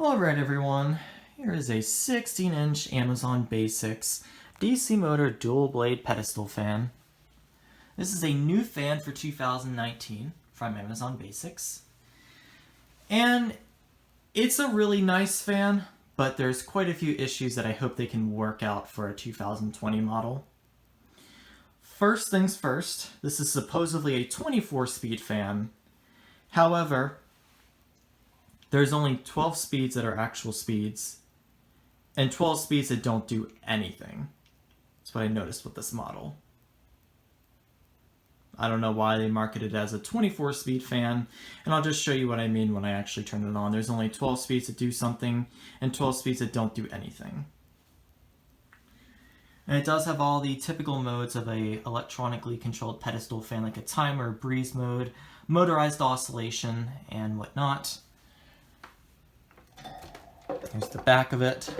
Alright everyone, here is a 16-inch Amazon Basics DC motor dual blade pedestal fan. This is a new fan for 2019 from Amazon Basics. And it's a really nice fan, but there's quite a few issues that I hope they can work out for a 2020 model. First things first, this is supposedly a 24-speed fan. However, there's only 12 speeds that are actual speeds, and 12 speeds that don't do anything. That's what I noticed with this model. I don't know why they marketed it as a 24-speed fan, and I'll just show you what I mean when I actually turn it on. There's only 12 speeds that do something, and 12 speeds that don't do anything. And it does have all the typical modes of a electronically controlled pedestal fan, like a timer, breeze mode, motorized oscillation, and whatnot. Here's the back of it.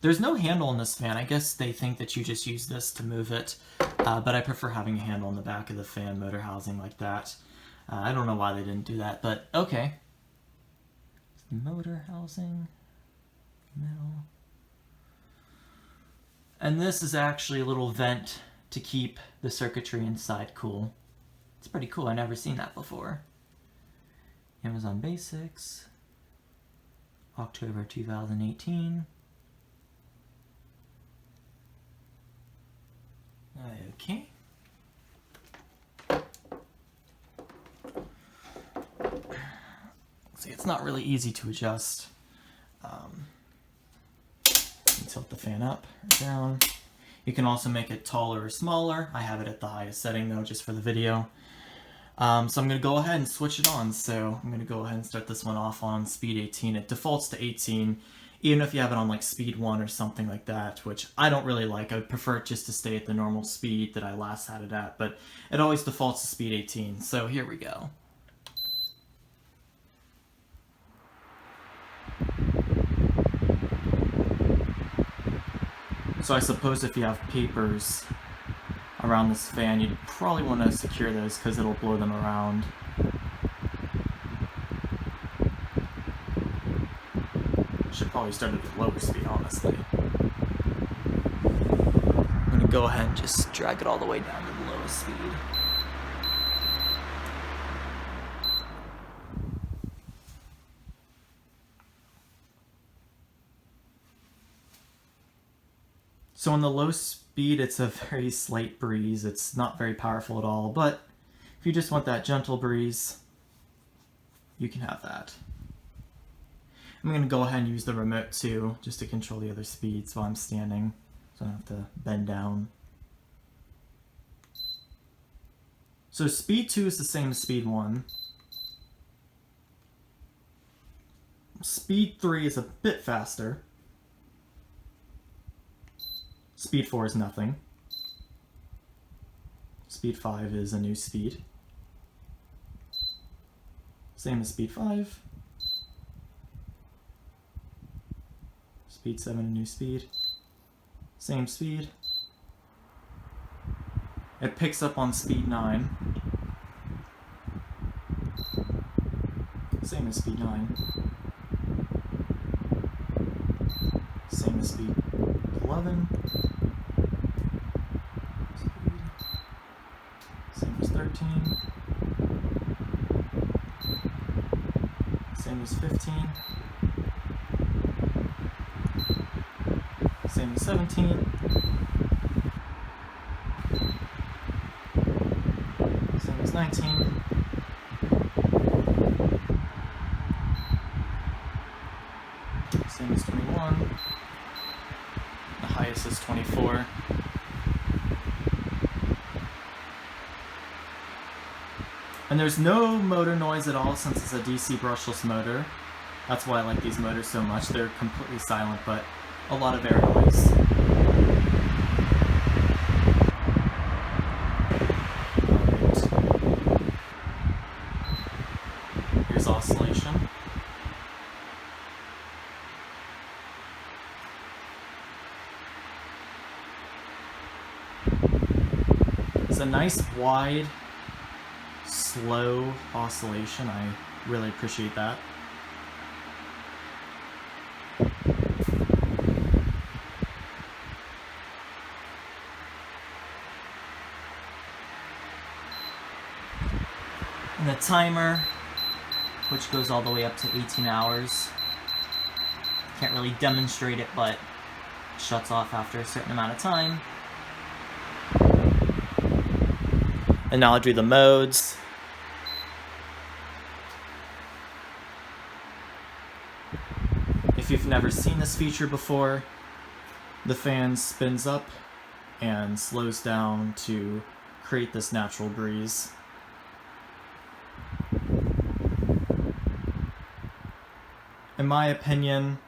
There's no handle in this fan. I guess they think that you just use this to move it, but I prefer having a handle in the back of the fan motor housing like that. I don't know why they didn't do that, but okay. Motor housing. Middle. And this is actually a little vent to keep the circuitry inside cool. It's pretty cool. I've never seen that before. Amazon Basics, October 2018. Okay. See, it's not really easy to adjust. Tilt the fan up or down. You can also make it taller or smaller. I have it at the highest setting though, just for the video. So I'm going to go ahead and switch it on. So I'm going to go ahead and start this one off on speed 18. It defaults to 18, even if you have it on like speed 1 or something like that, which I don't really like. I would prefer it just to stay at the normal speed that I last had it at, but it always defaults to speed 18. So here we go. So I suppose if you have papers around this fan, you'd probably want to secure those because it'll blow them around. Should probably start at the lower speed, honestly. I'm going to go ahead and just drag it all the way down to the lowest speed. So on the low speed, it's a very slight breeze. It's not very powerful at all, but if you just want that gentle breeze, you can have that. I'm going to go ahead and use the remote too, just to control the other speeds while I'm standing, so I don't have to bend down. So speed 2 is the same as speed 1. Speed 3 is a bit faster. Speed 4 is nothing. Speed 5 is a new speed. Same as speed 5. Speed 7, a new speed. Same speed. It picks up on speed 9. Same as speed 9. Same as speed 11. Same as 13. Same as 15. Same as 17. Same as 19. Same as 21. The highest is 24. And there's no motor noise at all since it's a DC brushless motor. That's why I like these motors so much. They're completely silent, but a lot of air noise. Right. Here's oscillation. It's a nice wide slow oscillation. I really appreciate that. And the timer, which goes all the way up to 18 hours. Can't really demonstrate it, but it shuts off after a certain amount of time. And now I'll do the modes. If you've never seen this feature before, the fan spins up and slows down to create this natural breeze. In my opinion,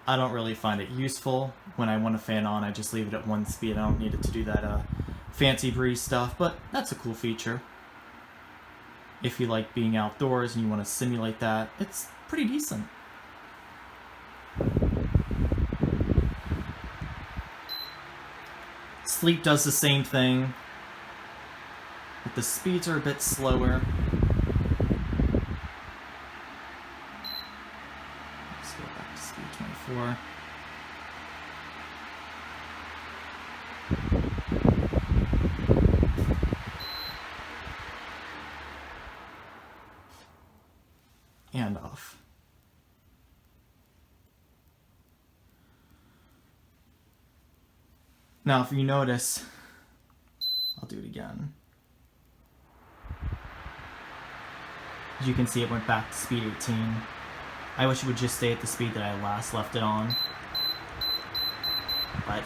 I don't really find it useful. When I want a fan on, I just leave it at 1 speed. I don't need it to do that fancy breeze stuff, but that's a cool feature. If you like being outdoors and you want to simulate that, it's pretty decent. Sleep does the same thing, but the speeds are a bit slower. Let's go back to speed 24. And off. Now, if you notice, I'll do it again. As you can see, it went back to speed 18. I wish it would just stay at the speed that I last left it on. But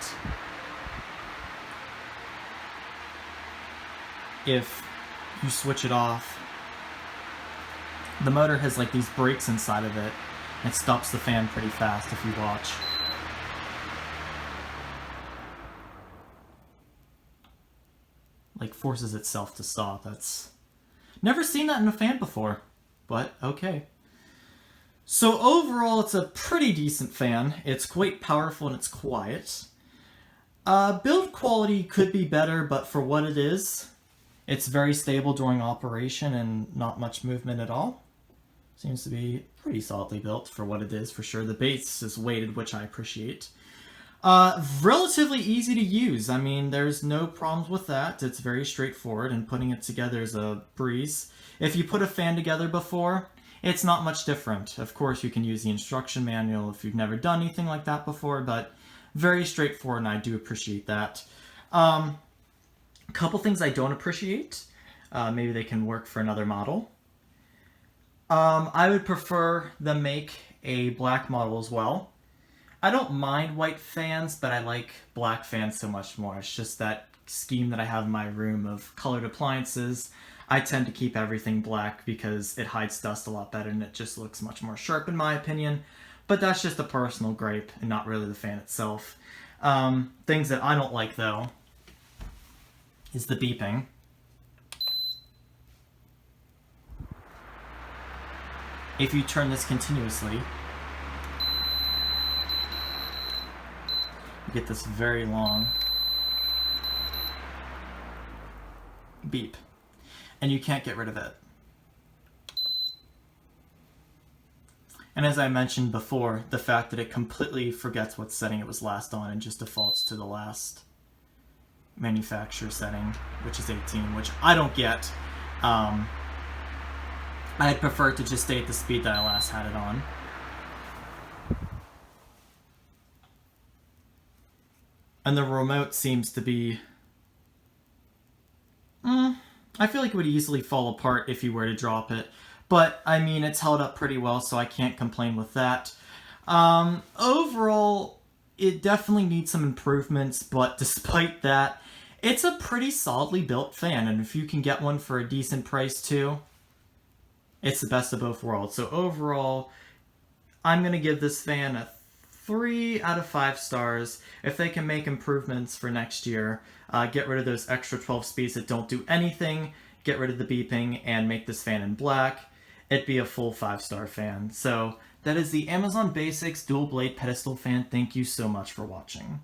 if you switch it off, the motor has like these brakes inside of it. It stops the fan pretty fast if you watch. Like forces itself to stop. That's never seen that in a fan before, but okay. So overall, it's a pretty decent fan. It's quite powerful and it's quiet. Build quality could be better, but for what it is, it's very stable during operation and not much movement at all. Seems to be pretty solidly built for what it is, for sure. The base is weighted, which I appreciate. Relatively easy to use. I mean, there's no problems with that. It's very straightforward, and putting it together is a breeze. If you put a fan together before, it's not much different. Of course, you can use the instruction manual if you've never done anything like that before, but very straightforward, and I do appreciate that. A couple things I don't appreciate. Maybe they can work for another model. I would prefer them make a black model as well. I don't mind white fans, but I like black fans so much more. It's just that scheme that I have in my room of colored appliances. I tend to keep everything black because it hides dust a lot better and it just looks much more sharp in my opinion. But that's just a personal gripe and not really the fan itself. Things that I don't like though is the beeping. If you turn this continuously, you get this very long beep, and you can't get rid of it. And as I mentioned before, the fact that it completely forgets what setting it was last on and just defaults to the last manufacturer setting, which is 18, which I don't get. I'd prefer to just stay at the speed that I last had it on. And the remote seems to be... I feel like it would easily fall apart if you were to drop it. But, I mean, it's held up pretty well, so I can't complain with that. Overall, it definitely needs some improvements, but despite that, it's a pretty solidly built fan. And if you can get one for a decent price, too, it's the best of both worlds. So overall, I'm going to give this fan a 3 out of 5 stars. If they can make improvements for next year, get rid of those extra 12 speeds that don't do anything, get rid of the beeping, and make this fan in black, it'd be a full 5-star fan. So that is the Amazon Basics Dual Blade Pedestal Fan. Thank you so much for watching.